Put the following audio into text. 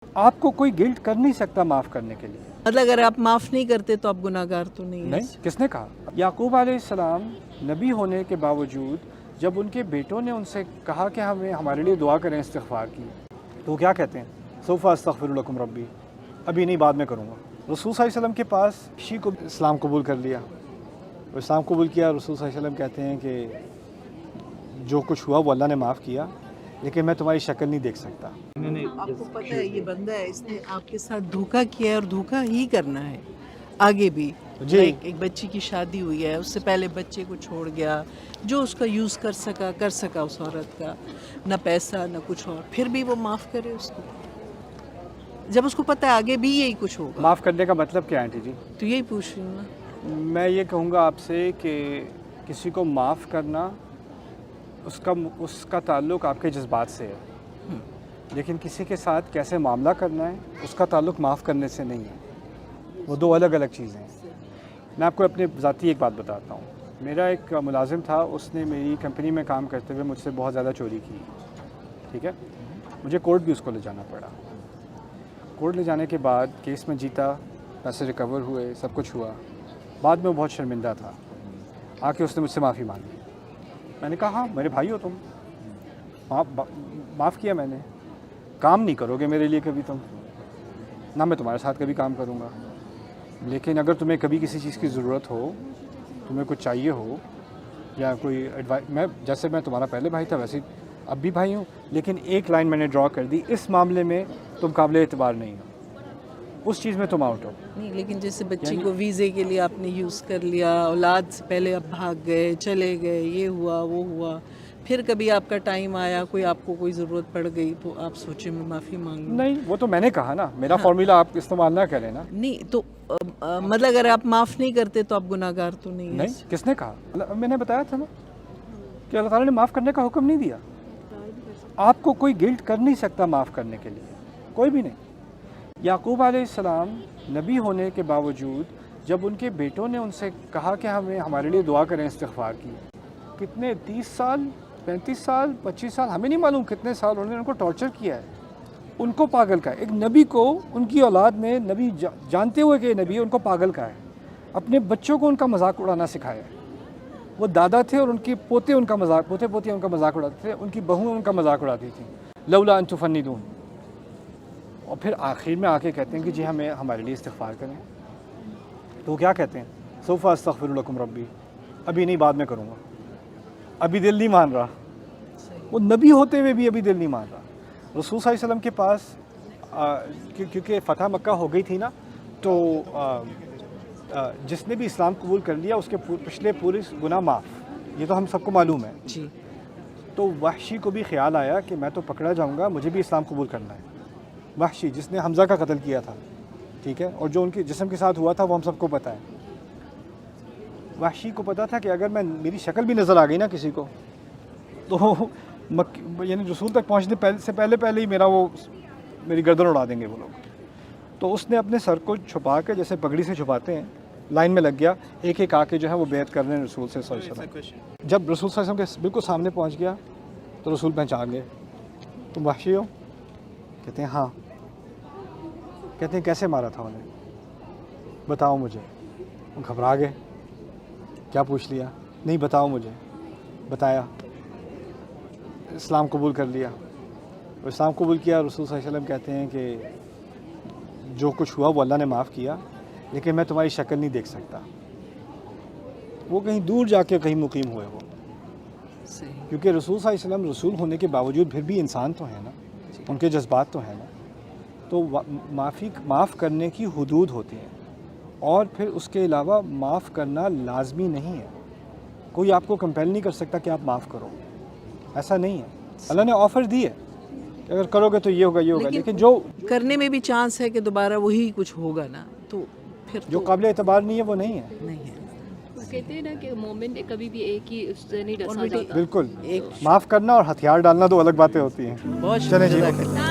आपको कोई गिल्ट कर नहीं सकता माफ़ करने के लिए। मतलब अगर आप माफ़ नहीं करते तो आप गुनाहगार तो नहीं हैं। नहीं, किसने कहा? याकूब अलैहिस्सलाम नबी होने के बावजूद जब उनके बेटों ने उनसे कहा कि हमें हमारे लिए दुआ करें इस्तिग़फ़ार की, तो वो क्या कहते हैं? सौफ़ा अस्तग़फ़िरु लकुम रब्बी, अभी नहीं बाद में करूँगा। रसूल सल्लल्लाहु अलैहि वसल्लम के पास शी को इस्लाम कबूल कर लिया, और इस्लाम कबूल किया। रसूल सल्लल्लाहु अलैहि वसल्लम कहते हैं कि जो कुछ हुआ वो अल्लाह ने माफ़ किया, लेकिन मैं तुम्हारी शक्ल नहीं देख सकता। आपको पता है ये बंदा है, इसने आपके साथ धोखा किया है और धोखा ही करना है आगे भी। जी। एक बच्ची की शादी हुई है, उससे पहले बच्चे को छोड़ गया, जो उसका यूज़ कर सका उस औरत का, ना पैसा ना कुछ और, फिर भी वो माफ़ करे उसको, जब उसको पता है आगे भी यही कुछ होगा। माफ़ करने का मतलब क्या है आंटी जी? तो यही पूछ रही हूँ ना। मैं ये कहूँगा आपसे कि किसी को माफ़ करना उसका ताल्लुक़ आपके जज्बात से है, लेकिन किसी के साथ कैसे मामला करना है उसका ताल्लुक़ माफ़ करने से नहीं है। वो दो अलग अलग चीज़ें हैं। मैं आपको अपने ज़ाती एक बात बताता हूँ। मेरा एक मुलाजिम था, उसने मेरी कंपनी में काम करते हुए मुझसे बहुत ज़्यादा चोरी की, ठीक है। मुझे कोर्ट भी उसको ले जाना पड़ा। कोर्ट ले जाने के बाद केस में जीता, पैसे रिकवर हुए, सब कुछ हुआ। बाद में वो बहुत शर्मिंदा था। आके उसने मुझसे माफ़ी मांगी। मैंने कहा हाँ मेरे भाई हो तुम, माफ़ किया मैंने। काम नहीं करोगे मेरे लिए कभी तुम, ना मैं तुम्हारे साथ कभी काम करूँगा, लेकिन अगर तुम्हें कभी किसी चीज़ की ज़रूरत हो, तुम्हें कुछ चाहिए हो या कोई एडवाइस, जैसे मैं तुम्हारा पहले भाई था वैसे ही अब भी भाई हूँ, लेकिन एक लाइन मैंने ड्रॉ कर दी, इस मामले में तुम काबिल एतबार नहीं हो, उस चीज़ में तुम आउट हो। नहीं, लेकिन जैसे बच्ची को वीज़े के लिए आपने यूज़ कर लिया, औलाद से पहले आप भाग गए, चले गए, ये हुआ वो हुआ, फिर कभी आपका टाइम आया, कोई आपको कोई ज़रूरत पड़ गई तो आप सोचे मैं माफ़ी मांग लूँ। नहीं, वो तो मैंने कहा ना, मेरा फॉर्मूला आप इस्तेमाल ना करें ना। नहीं तो मतलब अगर आप माफ़ नहीं करते तो आप गुनाहगार तो नहीं हैं। नहीं, किसने कहा? मैंने बताया था ना कि अल्लाह ताला ने माफ़ करने का हुक्म नहीं दिया। आपको कोई गिल्ट कर नहीं सकता माफ़ करने के लिए, कोई भी नहीं। याकूब अलैहिस्सलाम नबी होने के बावजूद जब उनके बेटों ने उनसे कहा कि हमें हमारे लिए दुआ करें इस्तिग़फ़ार की, कितने 30 साल 35 साल 25 साल हमें नहीं मालूम कितने साल उन्होंने उनको टॉर्चर किया है, उनको पागल का है। एक नबी को उनकी औलाद ने, नबी जानते हुए कि नबी उनको पागल का है, अपने बच्चों को उनका मजाक उड़ाना सिखाया। वो दादा थे और उनके पोते उनका मजाक, पोते पोतियाँ उनका मजाक उड़ाते थे, उनकी बहुएं उनका मजाक उड़ाती थी, लौला अन तुफन्निदून। और फिर आखिर में आके कहते हैं कि जी हमें हमारे लिए इस्तिग़फ़ार करें, तो वो क्या कहते हैं? सौफ़ा अस्तग़फ़िरु लकुम रब्बी, अभी नहीं बाद में करूँगा। अभी दिल नहीं मान रहा, वो नबी होते हुए भी अभी दिल नहीं मान रहा। रसूल सल्लल्लाहु अलैहि वसल्लम के पास क्योंकि फ़तह मक्का हो गई थी ना, तो जिसने भी इस्लाम कबूल कर लिया उसके पिछले पूरे गुनाह माफ़, ये तो हम सबको मालूम है जी। तो वहशी को भी ख्याल आया कि मैं तो पकड़ा जाऊंगा, मुझे भी इस्लाम कबूल करना है। वहशी जिसने हमज़ा का कत्ल किया था, ठीक है, और जो उनके जिस्म के साथ हुआ था वो हम सबको पता है। वहशी को पता था कि अगर मेरी शक्ल भी नज़र आ गई ना किसी को, तो यानी रसूल तक पहुँचने से पहले ही मेरी गर्दन उड़ा देंगे वो लोग। तो उसने अपने सर को छुपा के, जैसे पगड़ी से छुपाते हैं, लाइन में लग गया, एक एक आके जो है वो बैत कर रहे हैं रसूल से सल्लल्लाहु अलैहि वसल्लम। जब रसूल सल्लल्लाहु अलैहि वसल्लम के बिल्कुल सामने पहुंच गया तो रसूल पहचान गए, तुम वहशी हो? कहते हैं हाँ। कहते हैं कैसे मारा था उन्हें, बताओ मुझे। वो घबरा गए, क्या पूछ लिया? नहीं बताओ मुझे। बताया, इस्लाम कबूल कर लिया। और इस्लाम कबूल किया। रसूल सल्लल्लाहु अलैहि वसल्लम कहते हैं कि जो कुछ हुआ वो अल्लाह ने माफ़ किया, लेकिन मैं तुम्हारी शक्ल नहीं देख सकता। वो कहीं दूर जाके कहीं मुकीम हुए वो, क्योंकि रसूल सल्लल्लाहु अलैहि वसल्लम रसूल होने के बावजूद फिर भी इंसान तो है ना, उनके जज्बात तो हैं ना। तो माफ़ करने की हुदूद होती हैं, और फिर उसके अलावा माफ़ करना लाजमी नहीं है। कोई आपको कंपेल नहीं कर सकता कि आप माफ़ करो, ऐसा नहीं है। अल्लाह ने ऑफ़र दी है कि अगर करोगे तो ये होगा ये होगा, लेकिन जो करने में भी चांस है कि दोबारा वही कुछ होगा ना, तो फिर जो काबिल एतबार नहीं है वो नहीं है। नहीं है। वो कहते हैं ना कि मोमिन कभी भी एक ही उससे नहीं डसा जाता। बिल्कुल, माफ़ करना और हथियार डालना दो अलग बातें होती हैं। बहुत चलें जी। शुक्रिया।